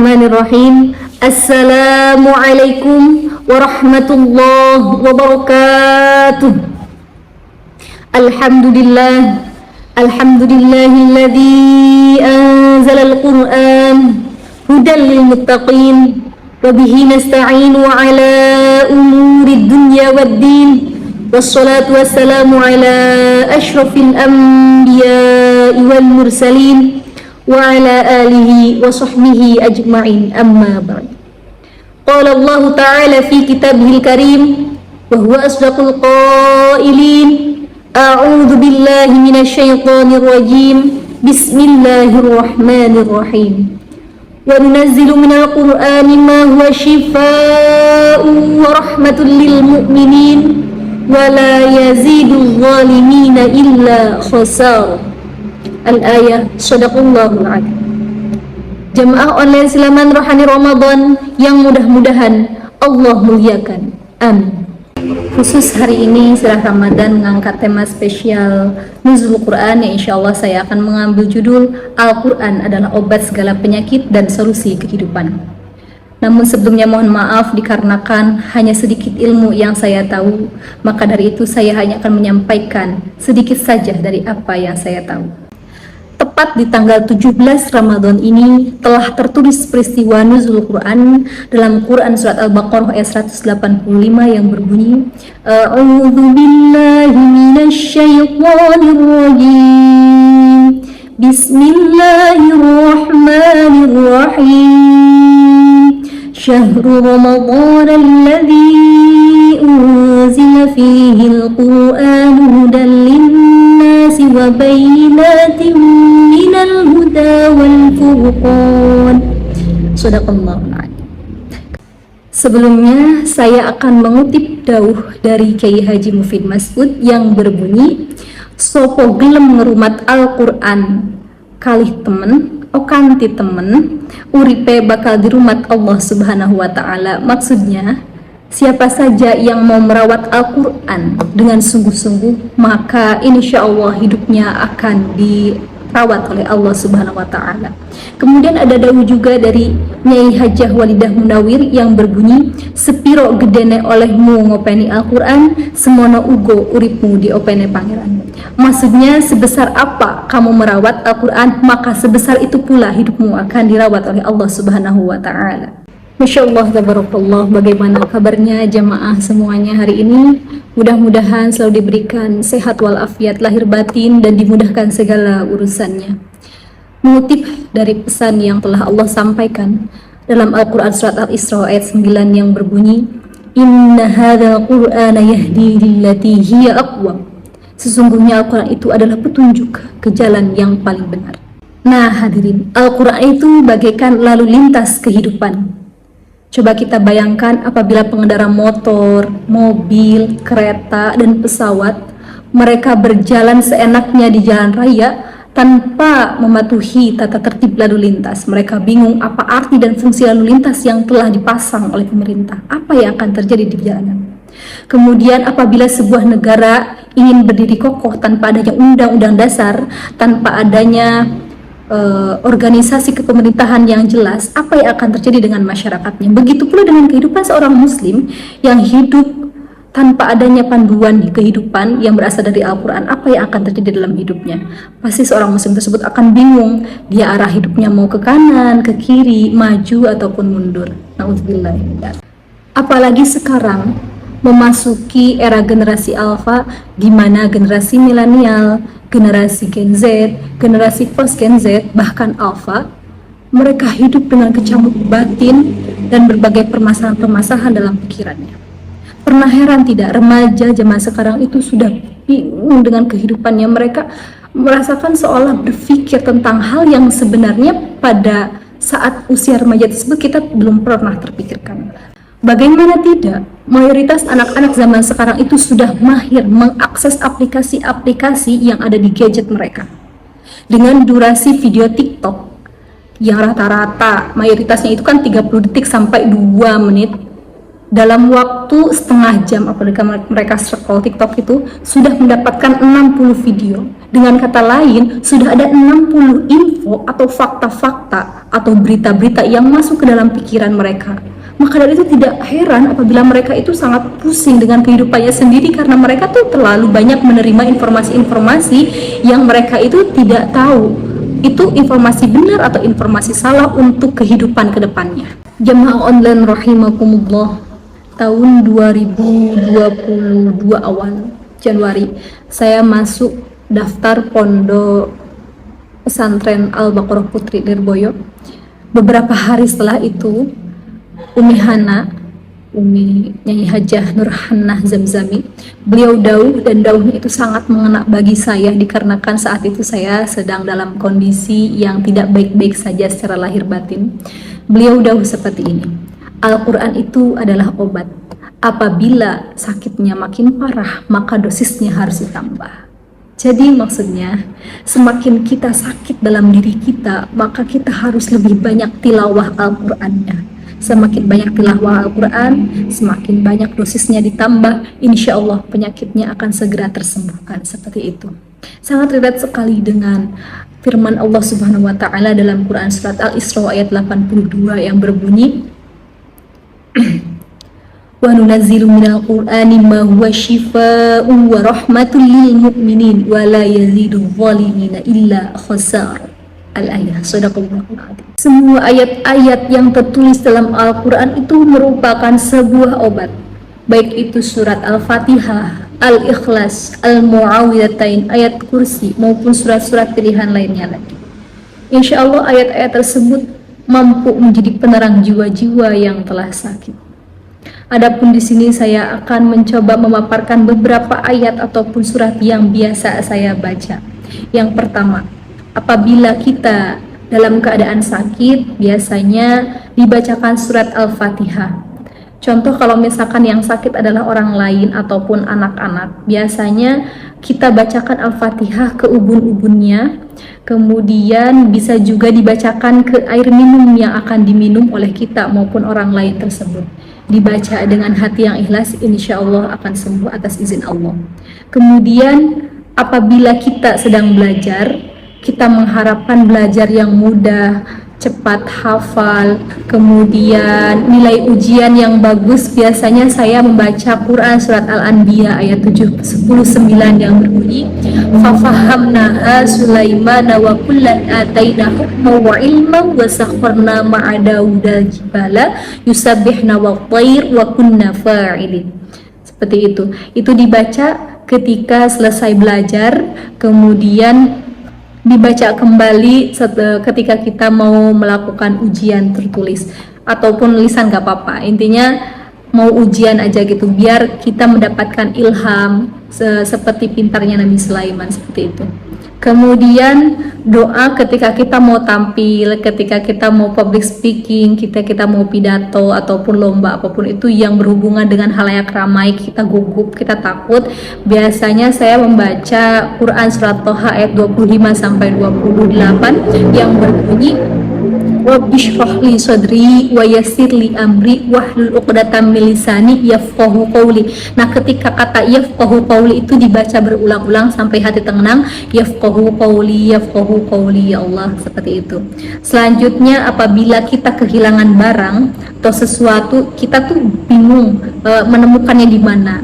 Bismillahirrahmanirrahim. Assalamualaikum warahmatullahi wabarakatuh. Alhamdulillahilladzi anzalal Qur'an hudan lil muttaqin wa bihi nasta'inu ala umurid dunya waddin. Wassalatu wassalamu ala asyrafil anbiya'i wal mursalin wa ala alihi wa sahbihi ajma'in, amma ba'd. Qala Allah ta'ala fi kitabihil karim wa huwa asdaqul qailin. A'udzu billahi minasy syaithanir rajim. Bismillahirrahmanirrahim. Wa nunazzilu minal qur'ani ma huwa shifaa'un wa rahmatun lil mu'minin wa la yazidul zalimina illa khasara. Al-ayah. Shadaqallahul adzim. Jamaah online Silaman Rohani Ramadan yang mudah-mudahan Allah muliakan. Amin. Khusus hari ini setelah Ramadan mengangkat tema spesial Nuzul Quran, yang insya Allah saya akan mengambil judul Al-Quran adalah obat segala penyakit dan solusi kehidupan. Namun sebelumnya mohon maaf dikarenakan hanya sedikit ilmu yang saya tahu, maka dari itu saya hanya akan menyampaikan sedikit saja dari apa yang saya tahu. Tepat di tanggal 17 Ramadan ini telah tertulis peristiwa Nuzul Quran dalam Quran surat Al-Baqarah ayat 185 yang berbunyi, A'udzu billahi minasy syaithanir rajim. Bismillahirrahmanirrahim. Syahrul Ramadan alladzi unzila fihi al-Qur'an hudan lin-nasi wa bayyinatin minal huda wal furqan. Shadaqallahul adzim. Sebelumnya saya akan mengutip dawuh dari Kiai Haji Mufid Mas'ud yang berbunyi, sopo gelem ngerumat Al-Qur'an kalih temen kanti temen uripe bakal dirumat Allah Subhanahu wa ta'ala. Maksudnya siapa saja yang mau merawat Al-Quran dengan sungguh-sungguh, maka insya Allah hidupnya akan dirawat oleh Allah Subhanahu wa ta'ala. Kemudian ada dawuh juga dari Nyai Hajah Walidah Munawir yang berbunyi, sepiro gedene olehmu ngopeni Al-Quran, semono ugo uripmu diopene pangeran. Maksudnya sebesar apa kamu merawat Al-Quran, maka sebesar itu pula hidupmu akan dirawat oleh Allah Subhanahu wa ta'ala. Masya Allah, tabarakallah. Bagaimana kabarnya jamaah semuanya hari ini? Mudah-mudahan selalu diberikan sehat walafiat lahir batin dan dimudahkan segala urusannya. Mengutip dari pesan yang telah Allah sampaikan dalam Al-Quran surat Al-Isra ayat 9 yang berbunyi, Inna hadzal Qur'ana yahdi lillati hiya aqwam. Sesungguhnya Al-Quran itu adalah petunjuk ke jalan yang paling benar. Nah hadirin, Al-Quran itu bagaikan lalu lintas kehidupan. Coba kita bayangkan apabila pengendara motor, mobil, kereta, dan pesawat mereka berjalan seenaknya di jalan raya tanpa mematuhi tata tertib lalu lintas. Mereka bingung apa arti dan fungsi lalu lintas yang telah dipasang oleh pemerintah. Apa yang akan terjadi di jalanan? Kemudian apabila sebuah negara ingin berdiri kokoh tanpa adanya undang-undang dasar, tanpa adanya organisasi kepemerintahan yang jelas, apa yang akan terjadi dengan masyarakatnya? Begitu pula dengan kehidupan seorang muslim yang hidup tanpa adanya panduan kehidupan yang berasal dari Al-Quran. Apa yang akan terjadi dalam hidupnya? Pasti seorang muslim tersebut akan bingung, dia arah hidupnya mau ke kanan, ke kiri, maju ataupun mundur. Na'udzubillah. Apalagi sekarang memasuki era generasi alfa, di mana generasi milenial, generasi Gen Z, generasi post Gen Z, bahkan alfa, mereka hidup dengan kecamuk batin dan berbagai permasalahan-permasalahan dalam pikirannya. Pernah heran tidak, remaja zaman sekarang itu sudah bingung dengan kehidupannya. Mereka merasakan seolah berpikir tentang hal yang sebenarnya pada saat usia remaja tersebut kita belum pernah terpikirkan. Bagaimana tidak, mayoritas anak-anak zaman sekarang itu sudah mahir mengakses aplikasi-aplikasi yang ada di gadget mereka. Dengan durasi video TikTok yang rata-rata mayoritasnya itu kan 30 detik sampai 2 menit. dalam waktu setengah jam apabila mereka scroll TikTok itu sudah mendapatkan 60 video. Dengan kata lain, sudah ada 60 info atau fakta-fakta atau berita-berita yang masuk ke dalam pikiran mereka. Maka dari itu tidak heran apabila mereka itu sangat pusing dengan kehidupannya sendiri, karena mereka tuh terlalu banyak menerima informasi-informasi yang mereka itu tidak tahu itu informasi benar atau informasi salah untuk kehidupan kedepannya. Jemaah online rahimakumullah, tahun 2022 awal Januari saya masuk daftar pondok pesantren Al-Baqarah Putri Lirboyo. Beberapa hari setelah itu Umi Nyai Hajah Nur Hannah Zamzami, beliau dauh dan dauhnya itu sangat mengena bagi saya dikarenakan saat itu saya sedang dalam kondisi yang tidak baik-baik saja secara lahir batin. Beliau dauh seperti ini, Al-Quran itu adalah obat. Apabila sakitnya makin parah, maka dosisnya harus ditambah. Jadi maksudnya, semakin kita sakit dalam diri kita, maka kita harus lebih banyak tilawah Al-Qurannya. Semakin banyak tilawah Al-Quran, semakin banyak dosisnya ditambah, insya Allah penyakitnya akan segera tersembuhkan. Seperti itu. Sangat relate sekali dengan firman Allah Subhanahu wa Ta'ala dalam Quran surat Al-Isra ayat 82 yang berbunyi, wa nunazzilu minal qur'ani ma huwa shifaa'un wa rahmatul lil mu'minin wa la yazidu zalimina illa khasar. Al-ayah. Shadaqallahul adzim. Semua ayat-ayat yang tertulis dalam Al-Quran itu merupakan sebuah obat, baik itu surat Al-Fatihah, Al-Ikhlas, Al-Mu'awwidhatain, ayat kursi, maupun surat-surat pilihan lainnya lagi. Insya Allah ayat-ayat tersebut mampu menjadi penerang jiwa-jiwa yang telah sakit. Adapun di sini saya akan mencoba memaparkan beberapa ayat ataupun surat yang biasa saya baca. Yang pertama, apabila kita dalam keadaan sakit, biasanya dibacakan surat Al-Fatihah. Contoh kalau misalkan yang sakit adalah orang lain ataupun anak-anak, biasanya kita bacakan Al-Fatihah ke ubun-ubunnya, kemudian bisa juga dibacakan ke air minum yang akan diminum oleh kita maupun orang lain tersebut. Dibaca dengan hati yang ikhlas, insya Allah akan sembuh atas izin Allah. Kemudian apabila kita sedang belajar, kita mengharapkan belajar yang mudah, cepat hafal, kemudian nilai ujian yang bagus. Biasanya saya membaca Quran surat Al-Anbiya ayat 109 yang berbunyi, fafahamnaha Sulaimana wa kullan ataina hukma wa ilma wa sakharna ma'a Dauda jibala yusabbihna wa thair wa kunna fa'ilin. Seperti itu. Itu dibaca ketika selesai belajar, kemudian dibaca kembali ketika kita mau melakukan ujian tertulis ataupun lisan, gak apa-apa, intinya mau ujian aja gitu, biar kita mendapatkan ilham seperti pintarnya Nabi Sulaiman, seperti itu. Kemudian doa ketika kita mau tampil, ketika kita mau public speaking, kita mau pidato ataupun lomba apapun itu yang berhubungan dengan halayak ramai, kita gugup, kita takut. Biasanya saya membaca Quran surat Thaha ayat 25 sampai 28 yang berbunyi, Rabbi shrah li sadri wa yassir li amri wahlul 'uqdatam min lisani yafqahu qawli. Nah, ketika kata yafqahu qawli itu dibaca berulang-ulang sampai hati tenang, yafqahu qawli, yafqahu qawli, ya Allah, seperti itu. Selanjutnya, apabila kita kehilangan barang atau sesuatu, kita tuh bingung menemukannya di mana.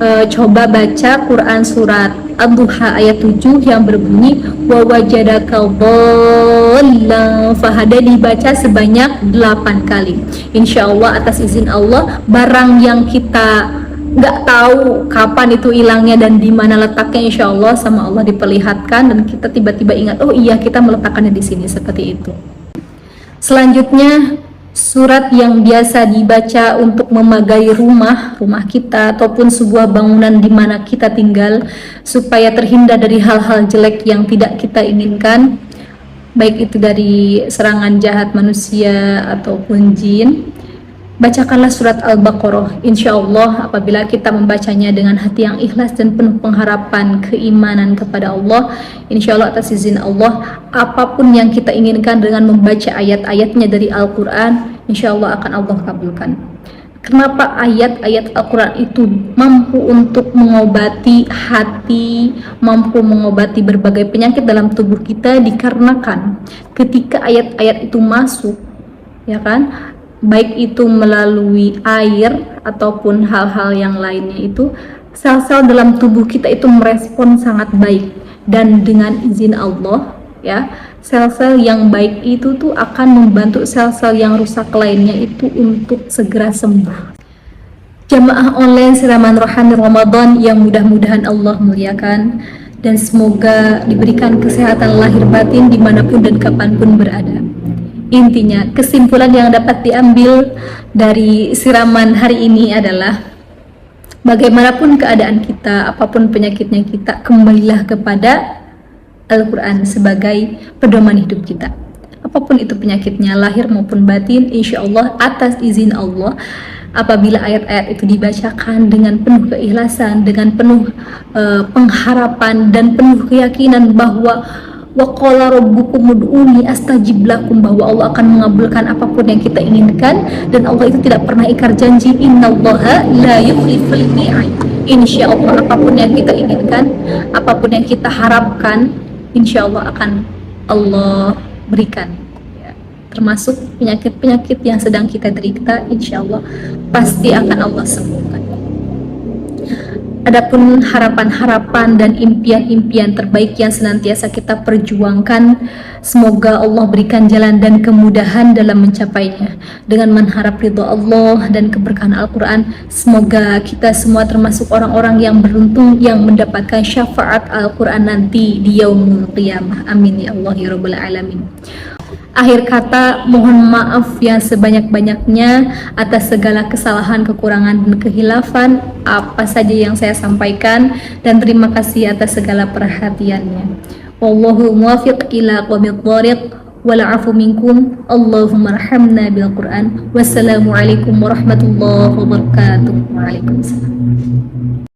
Coba baca Quran surat Ad-Duha ayat 7 yang berbunyi wa wajadaka dhallan fahada, dibaca sebanyak 8 kali. Insya Allah atas izin Allah, barang yang kita nggak tahu kapan itu hilangnya dan di mana letaknya, insya Allah sama Allah diperlihatkan dan kita tiba-tiba ingat, oh iya kita meletakkannya di sini, seperti itu. Selanjutnya, surat yang biasa dibaca untuk memagai rumah kita ataupun sebuah bangunan di mana kita tinggal supaya terhindar dari hal-hal jelek yang tidak kita inginkan, baik itu dari serangan jahat manusia ataupun jin. Bacakanlah surat Al-Baqarah. Insya Allah apabila kita membacanya dengan hati yang ikhlas dan penuh pengharapan keimanan kepada Allah, insya Allah atas izin Allah, apapun yang kita inginkan dengan membaca ayat-ayatnya dari Al-Quran, insya Allah akan Allah kabulkan. Kenapa ayat-ayat Al-Quran itu mampu untuk mengobati hati, mampu mengobati berbagai penyakit dalam tubuh kita? Dikarenakan ketika ayat-ayat itu masuk, ya kan, baik itu melalui air ataupun hal-hal yang lainnya, itu sel-sel dalam tubuh kita itu merespon sangat baik, dan dengan izin Allah, ya, sel-sel yang baik itu tuh akan membantu sel-sel yang rusak lainnya itu untuk segera sembuh. Jamaah online siraman rohani Ramadan yang mudah-mudahan Allah muliakan, dan semoga diberikan kesehatan lahir batin dimanapun dan kapanpun berada. Intinya, kesimpulan yang dapat diambil dari siraman hari ini adalah bagaimanapun keadaan kita, apapun penyakitnya kita, kembalilah kepada Al-Quran sebagai pedoman hidup kita. Apapun itu penyakitnya, lahir maupun batin, insya Allah atas izin Allah, apabila ayat-ayat itu dibacakan dengan penuh keikhlasan, dengan penuh pengharapan dan penuh keyakinan bahwa wa qala rabbukum ud'uni astajib lakum, bahwa Allah akan mengabulkan apapun yang kita inginkan, dan Allah itu tidak pernah ingkar janji, innallaha la yukhliful mi'ad. Insya Allah apapun yang kita inginkan, apapun yang kita harapkan, insya Allah akan Allah berikan, ya. Termasuk penyakit-penyakit yang sedang kita derita, insya Allah pasti akan Allah sembuhkan. Adapun harapan-harapan dan impian-impian terbaik yang senantiasa kita perjuangkan, semoga Allah berikan jalan dan kemudahan dalam mencapainya. Dengan mengharap ridho Allah dan keberkahan Al-Quran, semoga kita semua termasuk orang-orang yang beruntung yang mendapatkan syafaat Al-Quran nanti di yaumul qiyamah. Amin ya Allah ya Rabbal Alamin. Akhir kata, mohon maaf yang sebanyak-banyaknya atas segala kesalahan, kekurangan, dan kehilafan apa saja yang saya sampaikan, dan terima kasih atas segala perhatiannya. Wallahu muwaffiq ila aqwamit thoriq, wal afu minkum. Allahumma arhamna bil Qur'an. Wassalamualaikum warahmatullahi wabarakatuh. Waalaikumsalam.